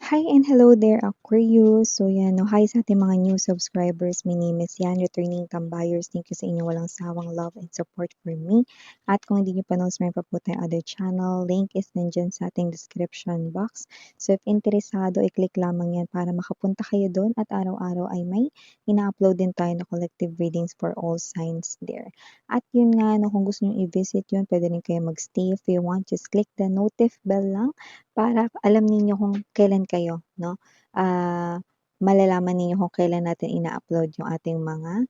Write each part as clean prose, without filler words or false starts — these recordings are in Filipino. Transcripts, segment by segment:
Hi and hello there, Aquarius. So yan, no, hi sa ating mga new subscribers. My name is Yan, returning tambayers. Thank you sa inyong walang sawang love and support for me. At kung hindi nyo pa subscribe pa po tayong other channel, link is nandyan sa ating description box. So if interesado, i-click lamang yan para makapunta kayo doon at araw-araw ay may ina-upload din tayo na collective readings for all signs there. At yun nga, no, kung gusto nyo i-visit yun, pwede rin kayo mag-stay. If you want, just click the notif bell lang para alam ninyo kung kailan kayo 'no, malalaman ninyo kung kailan natin ina-upload yung ating mga,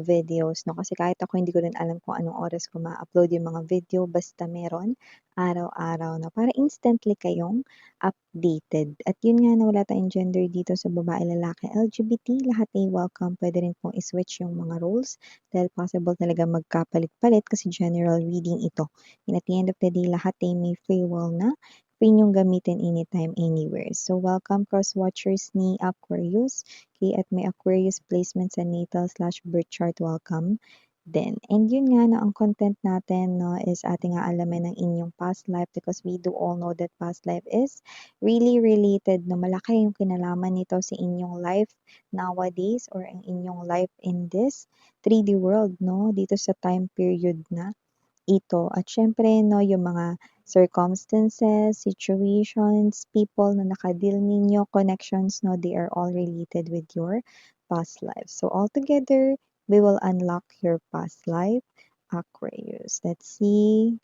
videos 'no. Kasi kahit ako hindi ko rin alam kung anong oras ko ma-upload yung mga video basta meron, araw-araw 'no, para instantly kayong updated. At yun nga na wala tayong gender dito sa babae, lalaki, LGBT, lahat ay welcome. Puwede rin pong i-switch yung mga roles dahil possible talaga magkapalit-palit kasi general reading ito. And at the end of the day, lahat ay may free will na free niyong gamitin anytime, anywhere. So, welcome cross-watchers ni Aquarius. Okay, at may Aquarius placement sa natal/birth chart, welcome din. And yun nga, no, ang content natin no, is ating aalamin ng inyong past life because we do all know that past life is really related. No, malaki yung kinalaman nito sa inyong life nowadays or ang inyong life in this 3D world, no, dito sa time period na ito. At syempre 'no, yung mga circumstances, situations, people na naka-deal ninyo, connections 'no, they are all related with your past life. So altogether, we will unlock your past life, Aquarius. Let's see.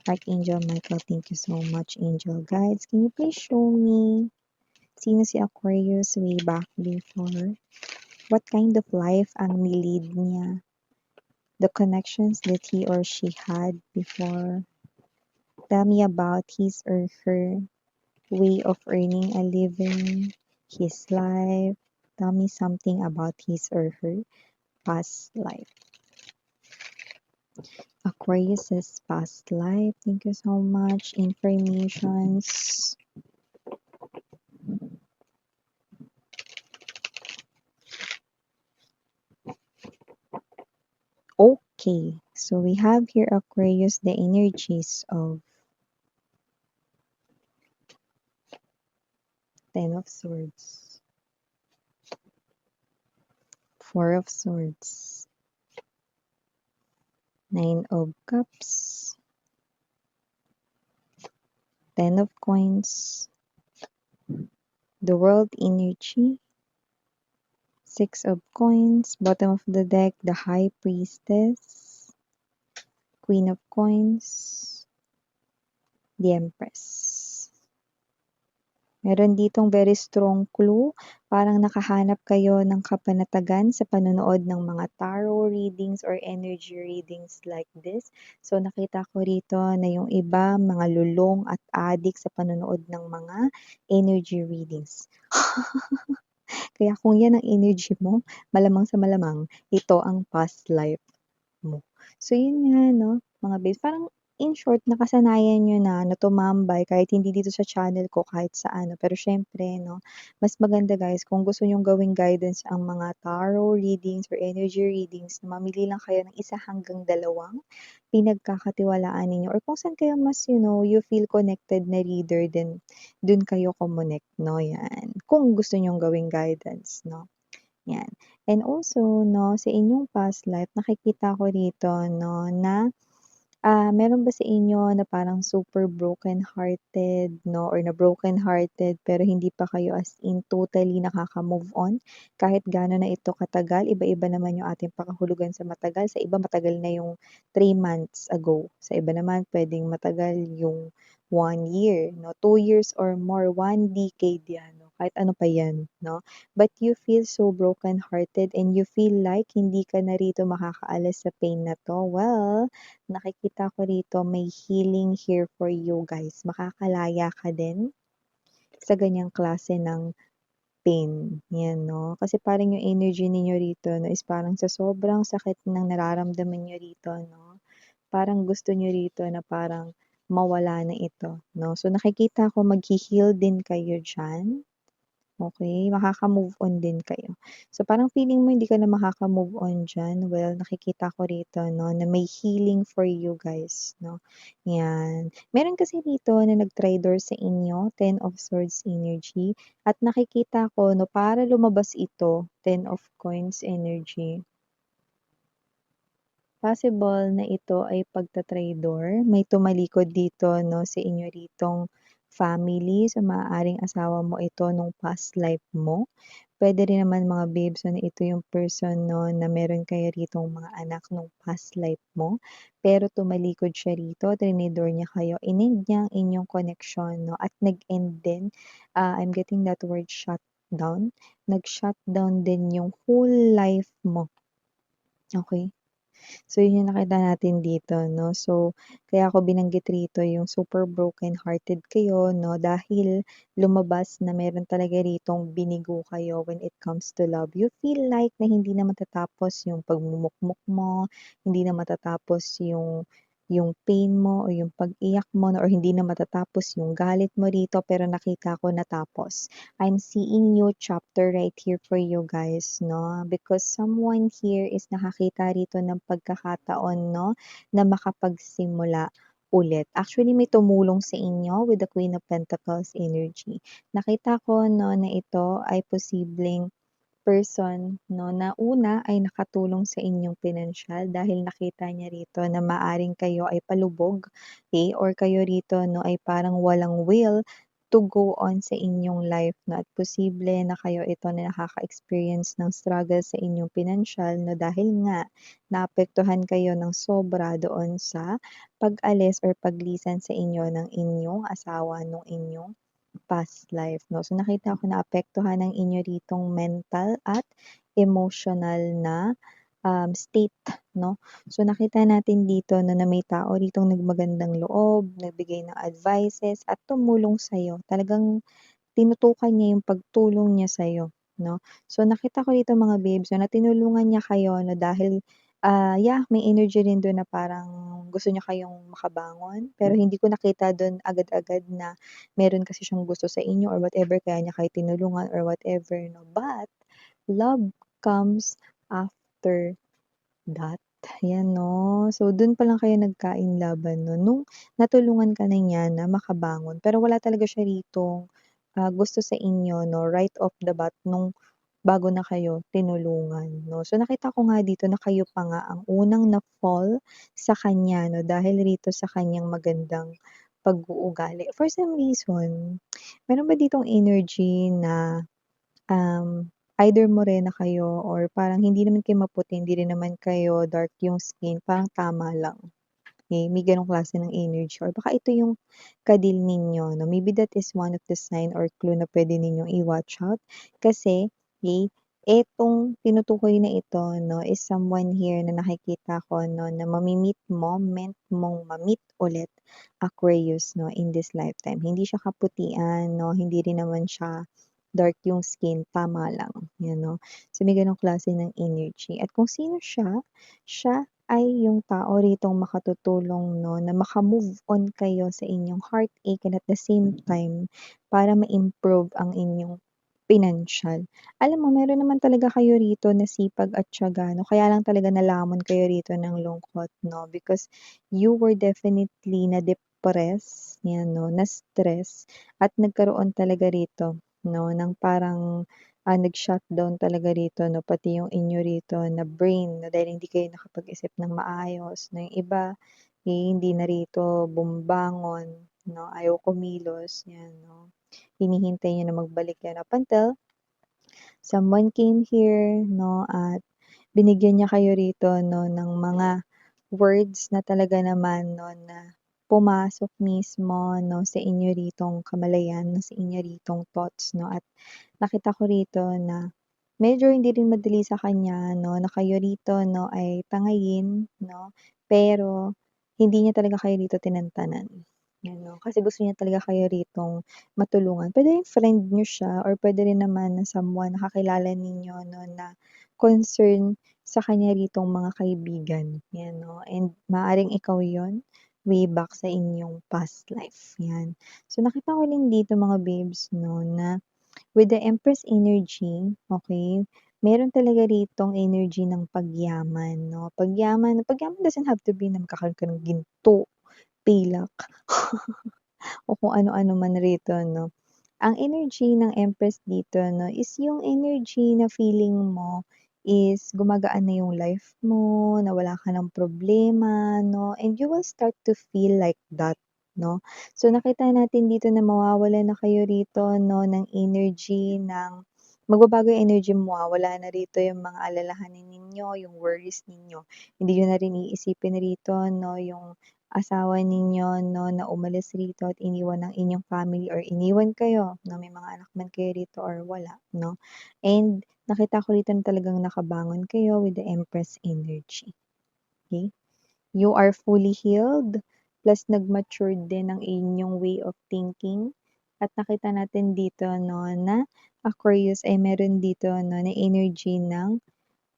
Archangel Michael, thank you so much, angel guides. Can you please show me sino si Aquarius way back before? What kind of life ang nilid niya? The connections that he or she had before. Tell me about his or her way of earning a living, his life. Tell me something about his or her past life. Aquarius's past life. Thank you so much. Informations. Okay, so we have here Aquarius, the energies of Ten of Swords, Four of Swords, Nine of Cups, Ten of Coins, the World energy, Six of Coins, bottom of the deck, the High Priestess, Queen of Coins, the Empress. Meron ditong very strong clue, parang nakahanap kayo ng kapanatagan sa panonood ng mga tarot readings or energy readings like this. So nakita ko rito na yung iba, mga lulong at adik sa panonood ng mga energy readings. Kaya kung yan ang energy mo, malamang sa malamang, ito ang past life mo. So yun nga 'no, mga babes, parang in short nakasanayan niyo na tumambay kahit hindi dito sa channel ko, kahit sa ano. Pero siyempre 'no, mas maganda guys kung gusto niyong gawing guidance ang mga tarot readings or energy readings na mamili lang kayo ng 1 hanggang 2 pinagkakatiwalaan ninyo or kung saan kayo mas you feel connected na reader din, dun kayo kumonect 'no, 'yan. Kung gusto niyong gawing guidance 'no. 'Yan. And also 'no, sa inyong past life nakikita ko rito 'no, na, meron ba sa inyo na parang super broken-hearted 'no, or na-broken-hearted pero hindi pa kayo as in totally nakaka-move on kahit gaano na ito katagal? Iba-iba naman yung ating pakahulugan sa matagal. Sa iba matagal na yung 3 months ago, sa iba naman puwedeng matagal yung 1 year 'no, 2 years or more, 1 decade 'yan 'no, kahit ano pa 'yan 'no. But you feel so broken-hearted and you feel like hindi ka na rito makakaalis sa pain na 'to. Well, nakikita ko rito may healing here for you guys. Makakalaya ka din sa ganyang klase ng pain, 'yan 'no. Kasi parang yung energy ninyo rito 'no is parang sa sobrang sakit ng nararamdaman niyo rito 'no, parang gusto niyo rito na parang mawala na ito 'no. So nakikita ko maghi-heal din kayo diyan. okey? Makaka-move on din kayo. So, parang feeling mo hindi ka na makaka-move on diyan, well, nakikita ko rito 'no, na may healing for you guys 'no, 'yan. Meron kasi dito na nag-traitor sa inyo, Ten of Swords energy at nakikita ko 'no, para lumabas ito, Ten of Coins energy. Possible na ito ay pagta-traitor, may tumalikod dito 'no, sa inyo ritong family, so maaaring asawa mo ito nung past life mo. Puwede rin naman mga babes na ito yung person 'no, na meron kayo ritong mga anak nung past life mo, pero tumalikod siya rito, trinidor niya kayo, in-end niya ang inyong connection 'no, at nag-end din, I'm getting that word shutdown, nag-shutdown din yung whole life mo, okey? So, yun yung nakita natin dito 'no. So, kaya ko binanggit rito yung super broken-hearted kayo 'no, dahil lumabas na meron talaga ritong binigo kayo when it comes to love. You feel like na hindi na matatapos yung pagmumukmok mo, hindi na matatapos yung pain mo o yung pag-iyak mo or hindi na matatapos yung galit mo rito, pero nakita ko natapos. I'm seeing new chapter right here for you guys 'no, because someone here is nakakita rito ng pagkakataon 'no, na makapagsimula ulit. Actually, may tumulong sa inyo with the Queen of Pentacles energy. Nakita ko 'no, na ito ay posibleng person 'no, na una ay nakatulong sa inyong pinansiyal dahil nakita niya rito na maaring kayo ay palubog, okey, or kayo rito 'no ay parang walang will to go on sa inyong life 'no, at posible na kayo ito na nakaka-experience ng struggle sa inyong pinansiyal 'no, dahil nga naapektuhan kayo ng sobra doon sa pag-alis or paglisan sa inyo ng inyong asawa nung inyong past life 'no. So, nakita ko naapektuhan ng inyo ritong mental at emotional na, state 'no. So, nakita natin dito 'no na may tao ritong nagmagandang loob, nagbigay ng advices at tumulong sa'yo. Talagang tinutukan niya yung pagtulong niya sa'yo 'no. So, nakita ko dito mga babes 'no na tinulungan niya kayo 'no dahil, yeah, may energy rin dun na parang gusto niya kayong makabangon, pero hindi ko nakita dun agad-agad na meron kasi siyang gusto sa inyo or whatever kaya niya kayo tinulungan or whatever 'no. But love comes after that, 'yan 'no. So, dun pa lang kayo nagkainlaban 'no, nung natulungan ka na niya na makabangon. Pero wala talaga siya ritong, gusto sa inyo 'no, right off the bat nung bago na kayo tinulungan 'no. So, nakita ko nga dito na kayo pa nga ang unang na-fall sa kanya 'no, dahil rito sa kanyang magandang pag-uugali. For some reason, meron ba ditong energy na either morena kayo or parang hindi naman kayo maputi, hindi rin naman kayo dark yung skin, parang tama lang. Okay, may gano'ng klase ng energy or baka ito yung ka-deal ninyo 'no, maybe that is one of the sign or clue na puwede ninyong i-watch out. Kasi, okey, etong tinutukoy na ito 'no, is someone here na nakikita ko 'no, na mami-meet mo, meant mong ma-meet ulit, Aquarius 'no, in this lifetime. Hindi siya kaputian 'no, hindi rin naman siya dark yung skin, tama lang, 'yan 'no. So, may gano'ng klase ng energy at kung sino siya, siya ay yung tao ritong makatutulong 'no, na maka-move on kayo sa inyong heartache and at the same time, para ma-improve ang inyong pinansiyal. Alam mo meron naman talaga kayo rito na sipag at tiyaga 'no, kaya lang talaga nalamon kayo rito ng lungkot 'no, because you were definitely na-depress, 'yan 'no, na-stress at nagkaroon talaga rito 'no, ng parang nag-shutdown talaga rito 'no, pati yung inyo rito na brain 'no, dahil hindi kayo nakapag-isip ng maayos 'no, yung iba, hindi na rito bumabangon 'no, ayaw kumilos 'yan 'no. Hinihintay niyo na magbalik 'yan up until someone came here 'no, at binigyan niya kayo rito 'no ng mga words na talaga naman 'no, na pumasok mismo 'no, sa inyo ritong kamalayan, sa inyo ritong thoughts 'no, at nakita ko rito na medyo hindi rin madali sa kanya 'no, na kayo rito 'no ay tangayin 'no, pero hindi niya talaga kayo rito tinantanan, 'yan 'no. Kasi gusto niya talaga kayo ritong matulungan. Puwede ring friend niyo siya or puwede rin naman na someone na kakilala ninyo 'no, na concern sa kanya ritong mga kaibigan, 'yan 'no, and maaaring ikaw 'yun, way back sa inyong past life, 'yan. So, nakita ko rin dito mga babes 'no, na With the Empress energy, okay, meron talaga ritong energy ng pagyaman 'no. Pagyaman doesn't have to be na magkakaroon ka ng ginto, pilak, o kung ano-ano man rito 'no. Ang energy ng Empress dito 'no, is yung energy na feeling mo is gumagaan na yung life mo, na wala ka ng problema 'no, and you will start to feel like that 'no. So, nakita natin dito na mawawalan na kayo rito 'no ng energy ng magbabago yung energy mo, wala na rito yung mga alalahanin ninyo, yung worries ninyo. Hindi niyo na rin iisipin rito 'no yung asawa ninyo 'no, na umalis rito at iniwan ng inyong family or iniwan kayo na may mga anak man kayo rito or wala 'no. And nakita ko rito na talagang nakabangon kayo with the Empress energy, okey? You are fully healed, plus nag-matured din ang inyong way of thinking at nakita natin dito 'no na Aquarius ay meron dito 'no na energy ng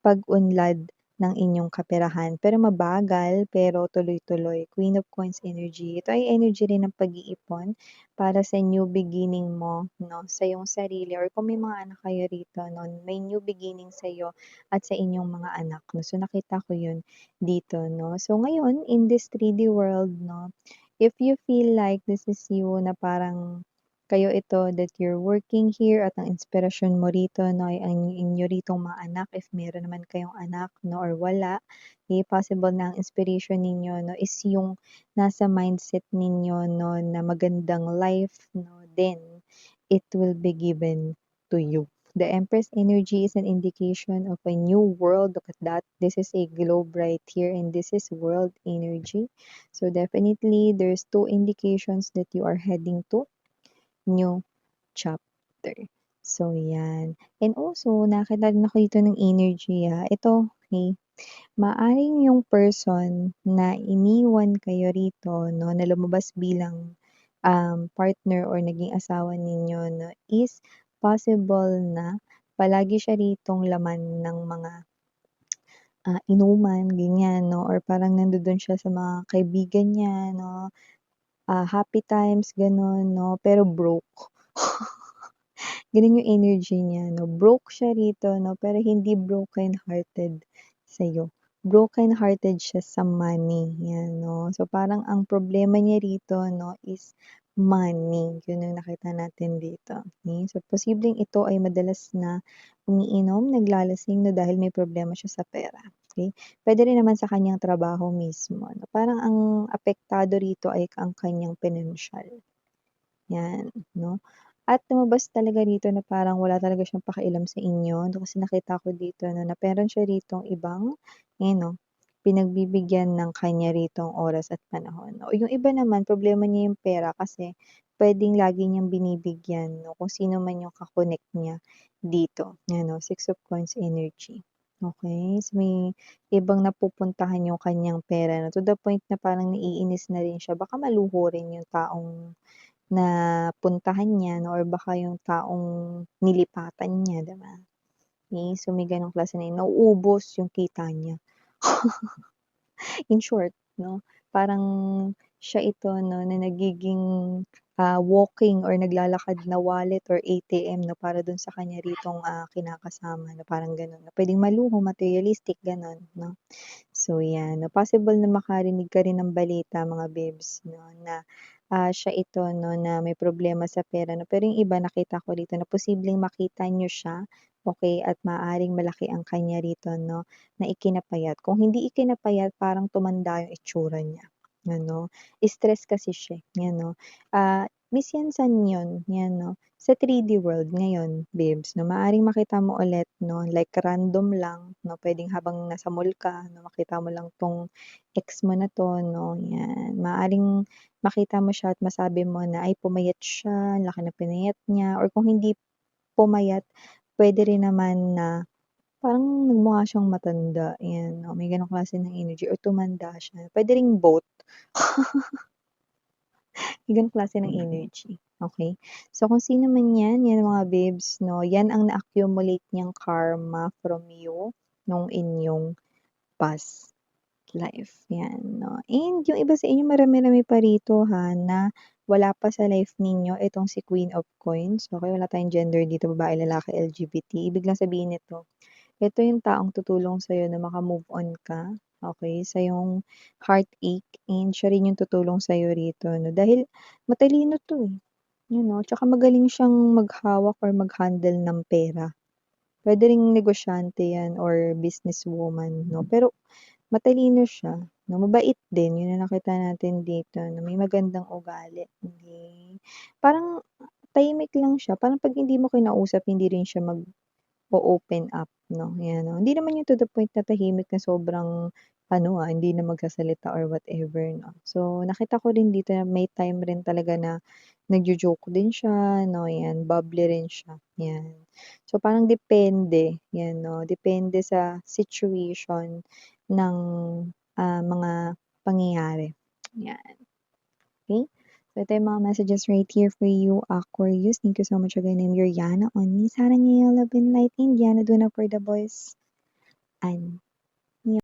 pag-unlad ng inyong kaperahan. Pero mabagal, pero tuloy-tuloy. Queen of Coins energy. Ito ay energy rin ng pag-iipon para sa new beginning mo, 'no, sa iyong sarili or kung may mga anak kayo rito 'no, may new beginning sa'yo at sa inyong mga anak 'no. So, nakita ko 'yun dito 'no. So, ngayon in this 3D world 'no, if you feel like this is you na parang kayo ito that you're working here at ang inspirasyon mo rito 'no ay ang inyo ritong mga anak if meron naman kayong anak 'no or wala, possible na ang inspiration ninyo 'no is yung nasa mindset ninyo 'no na magandang life 'no, then it will be given to you. The Empress energy is an indication of a new world. Look at that. This is a globe right here and this is world energy. So definitely there's two indications that you are heading to new chapter. So, yan. And also, nakita din ako dito ng energy, ito, okay, maaring yung person na iniwan kayo rito, no, na lumabas bilang partner or naging asawa ninyo, no, is possible na palagi siya ritong laman ng mga inuman, ganyan, no, or parang nandoon siya sa mga kaibigan niya, no, happy times, gano'n, no, pero broke. Gano'n yung energy niya 'no, broke siya rito 'no, pero hindi broken-hearted sa'yo. Broken-hearted siya sa money, 'yan 'no. So, parang ang problema niya rito 'no is money, yun ang nakita natin dito, okey. So, posibleng ito ay madalas na umiinom, naglalasing 'no, dahil may problema siya sa pera, okey. Puwede rin naman sa kaniyang trabaho mismo 'no, parang ang apektado rito ay ang kaniyang pinansiyal. 'Yan, 'no? At lumabas talaga dito na parang wala talaga siyang pakialam sa inyo, kasi nakita ko dito 'no, na meron siya ritong ibang, ayan 'no, pinagbibigyan ng kanya ritong oras at panahon. O yung iba naman problema niya yung pera kasi puwedeng lagi niyang binibigyan 'no, kung sino man yung ka-connect niya dito, 'yan 'no, Six of Coins energy. Okey, so may ibang napupuntahan yung kanyang pera 'no, to the point na parang naiinis na rin siya, baka maluho rin yung taong napuntahan niya 'no or baka yung taong nilipatan niya, 'di ba? So, may gano'ng klase na nauubos yung kita niya. In short 'no, parang siya ito 'no na nagiging, walking or naglalakad na wallet or ATM 'no para dun sa kanya ritong, kinakasama na parang gano'n na puwedeng maluho, materialistic, gano'n 'no. So, 'yan 'no, possible na makarinig ka rin ng balita mga bebs 'no na, siya ito 'no na may problema sa pera 'no, pero yung iba nakita ko dito na posibleng makita niyo siya, okey, at maaaring malaki ang kanya rito 'no, na ikinapayat. Kung hindi ikinapayat parang tumanda yung itsura niya, ano. Stress kasi siya, 'yan 'no. Miss-yansan 'yun, 'yan 'no. Sa 3D world ngayon babes 'no, maaaring makita mo ulit 'no, like random lang 'no, puwedeng habang nasa mall ka 'no, makita mo lang 'tong ex mo na 'to 'no, 'yan. Maaaring makita mo siya at masabi mo na, "Ay pumayat siya, ang laki ng pinayat niya," or kung hindi pumayat, puwede rin naman na parang nagmukha siyang matanda, 'yan 'no, may gano'ng klase ng energy or tumanda siya. Puwede ring both. May gano'ng klase ng energy, okey? So, kung sino man 'yan, 'yan mga babes 'no, 'yan ang na-accumulate niyang karma from you nung inyong past life, 'yan 'no. And yung iba sa inyo marami-rami pa rito ha, na wala pa sa life ninyo itong si Queen of Coins, okey, wala tayong gender dito, babae, lalaki, LGBT. Ibig lang sabihin nito, ito yung taong tutulong sa'yo na maka-move on ka, okey, sa iyong heartache and siya rin yung tutulong sa'yo rito 'no, dahil matalino 'to, eh, you know, tsaka magaling siyang maghawak or mag-handle ng pera. Puwede ring negosyante 'yan or businesswoman 'no, pero matalino siya 'no, mabait din, 'yun ang nakita natin dito 'no, may magandang ugali, hindi parang tahimik lang siya, parang 'pag hindi mo kinausap hindi rin siya o-open up 'no, 'yan 'no. Hindi naman 'yung to the point na tahimik na sobrang ano, hindi na magsasalita or whatever 'no. So, nakita ko rin dito na may time rin talaga na nagjo-joke din siya 'no, 'yan, bubbly rin siya, 'yan. So, parang depende, 'yan 'no, depende sa situation ng, mga pangyayari, 'yan. Okay? So, ito yung mga messages right here for you, Aquarius. Thank you so much again. I'm your Yana on me. Sarang Love and Light, Indiana Duna for the boys. And